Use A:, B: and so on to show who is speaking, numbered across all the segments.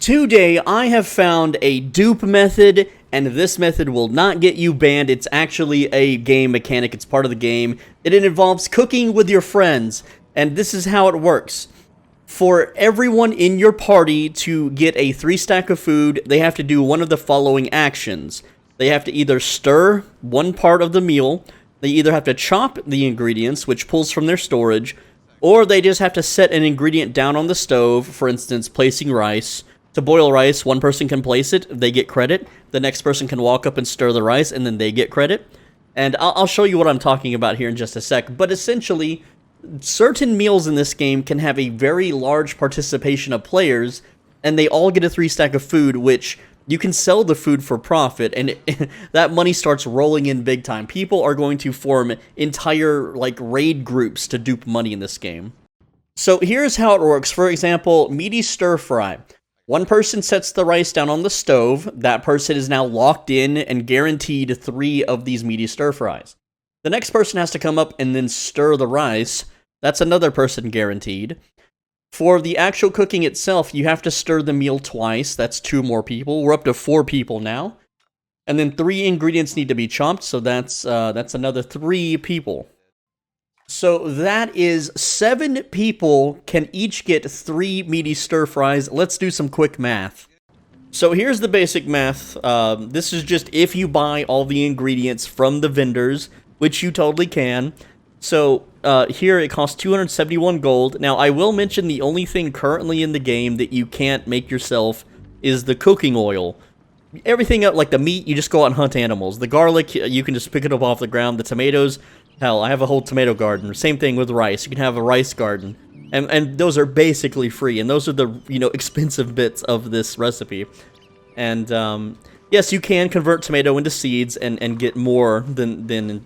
A: Today, I have found a dupe method, and this method will not get you banned. It's actually a game mechanic. It's part of the game. It involves cooking with your friends, and this is how it works. For everyone in your party to get a 3-stack of food, they have to do one of the following actions. They have to either stir one part of the meal, they either have to chop the ingredients, which pulls from their storage, or they just have to set an ingredient down on the stove, for instance, placing rice. To boil rice, one person can place it, they get credit. The next person can walk up and stir the rice, and then they get credit. And I'll show you what I'm talking about here in just a sec. But essentially, certain meals in this game can have a very large participation of players, and they all get a 3-stack of food, which you can sell the food for profit, and that money starts rolling in big time. People are going to form entire, raid groups to dupe money in this game. So here's how it works. For example, meaty stir fry. One person sets the rice down on the stove. That person is now locked in and guaranteed 3 of these meaty stir fries. The next person has to come up and then stir the rice. That's another person guaranteed. For the actual cooking itself, you have to stir the meal twice. That's 2 more people. We're up to 4 people now. And then 3 ingredients need to be chopped, so that's another 3 people. So that is 7 people can each get 3 meaty stir fries. Let's do some quick math. So here's the basic math. This is just if you buy all the ingredients from the vendors, which you totally can. So here it costs 271 gold. Now I will mention the only thing currently in the game that you can't make yourself is the cooking oil. Everything else, like the meat, you just go out and hunt animals. The garlic, you can just pick it up off the ground. The tomatoes, hell, I have a whole tomato garden. Same thing with rice. You can have a rice garden. And those are basically free. And those are the, expensive bits of this recipe. And, yes, you can convert tomato into seeds and get more than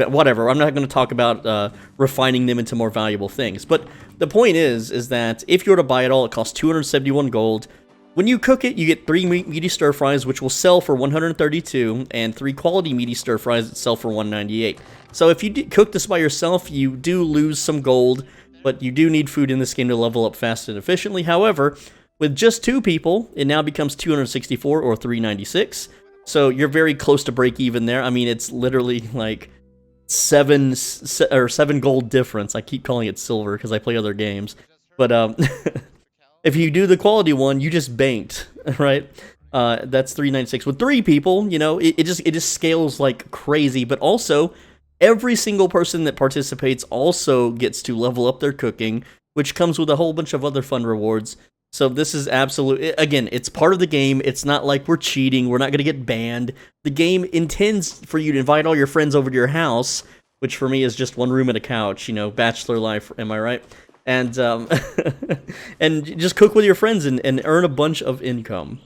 A: whatever. I'm not going to talk about refining them into more valuable things. But the point is that if you were to buy it all, it costs 271 gold. When you cook it, you get 3 meaty stir fries, which will sell for 132, and 3 quality meaty stir fries that sell for 198. So if you cook this by yourself, you do lose some gold, but you do need food in this game to level up fast and efficiently. However, with just 2 people, it now becomes 264 or 396. So you're very close to break even there. I mean, it's literally like 7 gold difference. I keep calling it silver because I play other games. But if you do the quality one, you just banked, right? That's 396. With 3 people, it just scales like crazy. But also, every single person that participates also gets to level up their cooking, which comes with a whole bunch of other fun rewards. So this is again, it's part of the game. It's not like we're cheating. We're not going to get banned. The game intends for you to invite all your friends over to your house, which for me is just 1 room and a couch, bachelor life, am I right? And and just cook with your friends and earn a bunch of income.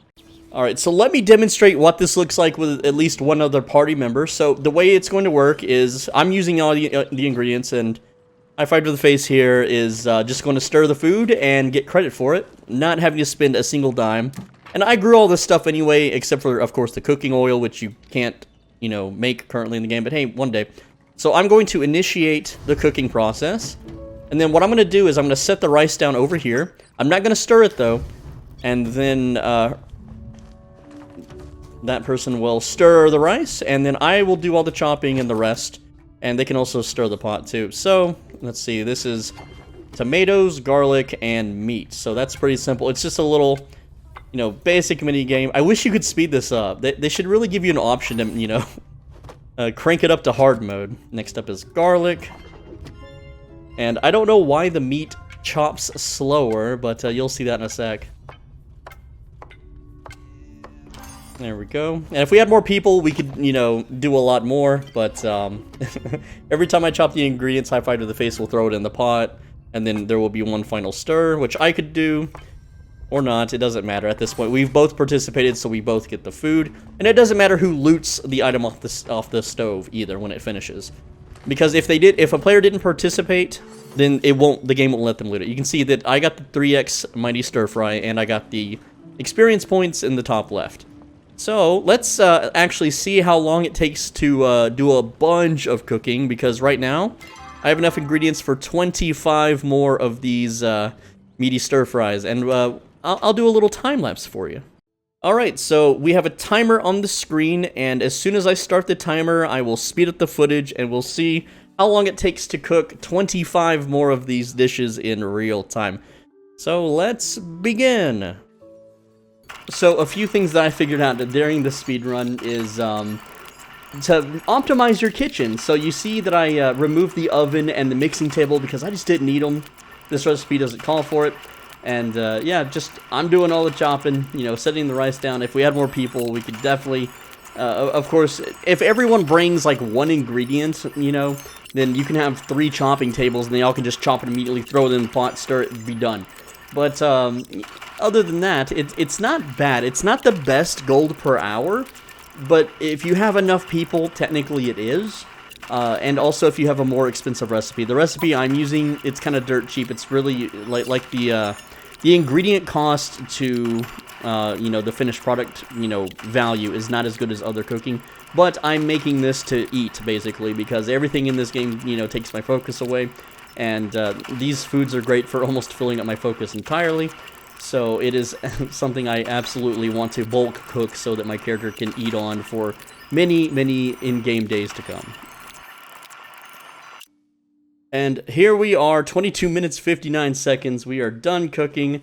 A: Alright, so let me demonstrate what this looks like with at least one other party member. So the way it's going to work is I'm using all the ingredients, and High Five to the Face here is just going to stir the food and get credit for it, not having to spend a single dime. And I grew all this stuff anyway, except for, of course, the cooking oil, which you can't, make currently in the game, but hey, one day. So I'm going to initiate the cooking process. And then what I'm going to do is I'm going to set the rice down over here. I'm not going to stir it, though. And then that person will stir the rice, and then I will do all the chopping and the rest. And they can also stir the pot, too. So, let's see. This is tomatoes, garlic, and meat. So that's pretty simple. It's just a little, basic mini game. I wish you could speed this up. They should really give you an option to, crank it up to hard mode. Next up is garlic. And I don't know why the meat chops slower, but you'll see that in a sec. There we go. And if we had more people, we could, do a lot more. But every time I chop the ingredients, High Five to the Face will throw it in the pot. And then there will be one final stir, which I could do or not. It doesn't matter at this point. We've both participated, so we both get the food. And it doesn't matter who loots the item off the stove either when it finishes. Because if a player didn't participate, then the game won't let them loot it. You can see that I got the 3x Mighty Stir Fry, and I got the experience points in the top left. So let's actually see how long it takes to do a bunch of cooking, because right now I have enough ingredients for 25 more of these meaty stir fries. And I'll do a little time lapse for you. Alright, so we have a timer on the screen, and as soon as I start the timer, I will speed up the footage, and we'll see how long it takes to cook 25 more of these dishes in real time. So let's begin! So a few things that I figured out during the speedrun is to optimize your kitchen. So you see that I removed the oven and the mixing table because I just didn't need them. This recipe doesn't call for it. And, yeah, just, I'm doing all the chopping, you know, setting the rice down. If we had more people, we could definitely, of course, if everyone brings, like, one ingredient, you know, then you can have 3 chopping tables, and they all can just chop it immediately, throw it in the pot, stir it, and be done. But, other than that, it's not bad. It's not the best gold per hour, but if you have enough people, technically it is. And also if you have a more expensive recipe. The recipe I'm using, it's kind of dirt cheap. It's really like the ingredient cost to, you know, the finished product, you know, value is not as good as other cooking. But I'm making this to eat, basically, because everything in this game, you know, takes my focus away. And these foods are great for almost filling up my focus entirely. So it is something I absolutely want to bulk cook so that my character can eat on for many, many in-game days to come. And here we are, 22 minutes, 59 seconds. We are done cooking.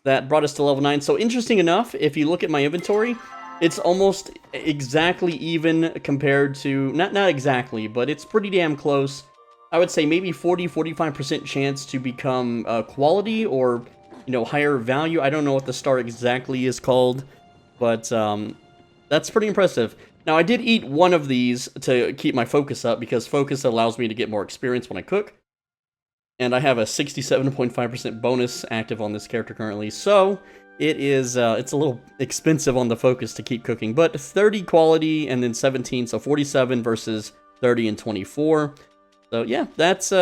A: That brought us to level 9. So interesting enough, if you look at my inventory, it's almost exactly even compared to, not exactly, but it's pretty damn close. I would say maybe 40-45% chance to become quality or, you know, higher value. I don't know what the star exactly is called, but that's pretty impressive. Now, I did eat one of these to keep my focus up, because focus allows me to get more experience when I cook. And I have a 67.5% bonus active on this character currently, so it is, it's a little expensive on the focus to keep cooking. But 30 quality and then 17, so 47 versus 30 and 24. So yeah, that's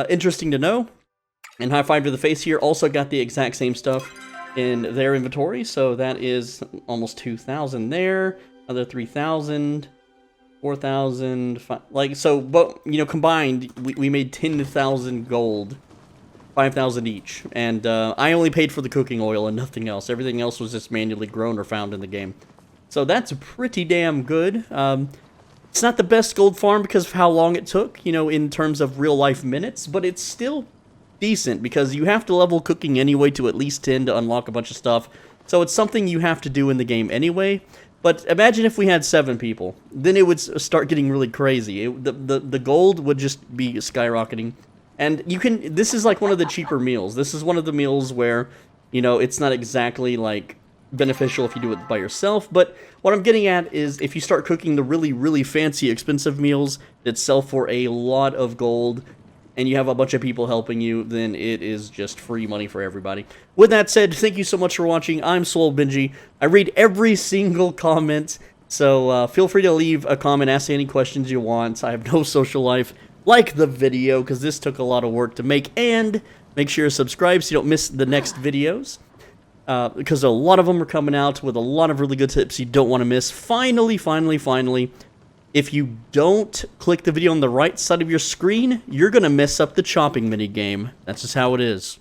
A: interesting to know. And high five to the face here, also got the exact same stuff in their inventory, so that is almost 2,000 there, another 3,000, 4,000, like, so, but, you know, combined, we made 10,000 gold, 5,000 each, and I only paid for the cooking oil and nothing else. Everything else was just manually grown or found in the game. So that's pretty damn good. It's not the best gold farm because of how long it took, you know, in terms of real-life minutes, but it's still decent, because you have to level cooking anyway to at least 10 to unlock a bunch of stuff, so it's something you have to do in the game anyway. But imagine if we had 7 people, then it would start getting really crazy. The gold would just be skyrocketing, and you can, this is like one of the cheaper meals. This is one of the meals where, you know, it's not exactly like beneficial if you do it by yourself, but what I'm getting at is if you start cooking the really, really fancy, expensive meals that sell for a lot of gold, and you have a bunch of people helping you, then it is just free money for everybody. With that said, thank you so much for watching. I'm Swole Benji. I read every single comment, so feel free to leave a comment, ask any questions you want. I have no social life. Like the video, because this took a lot of work to make, and make sure to subscribe so you don't miss the next videos, because a lot of them are coming out with a lot of really good tips you don't want to miss. Finally, if you don't click the video on the right side of your screen, you're going to mess up the chopping minigame. That's just how it is.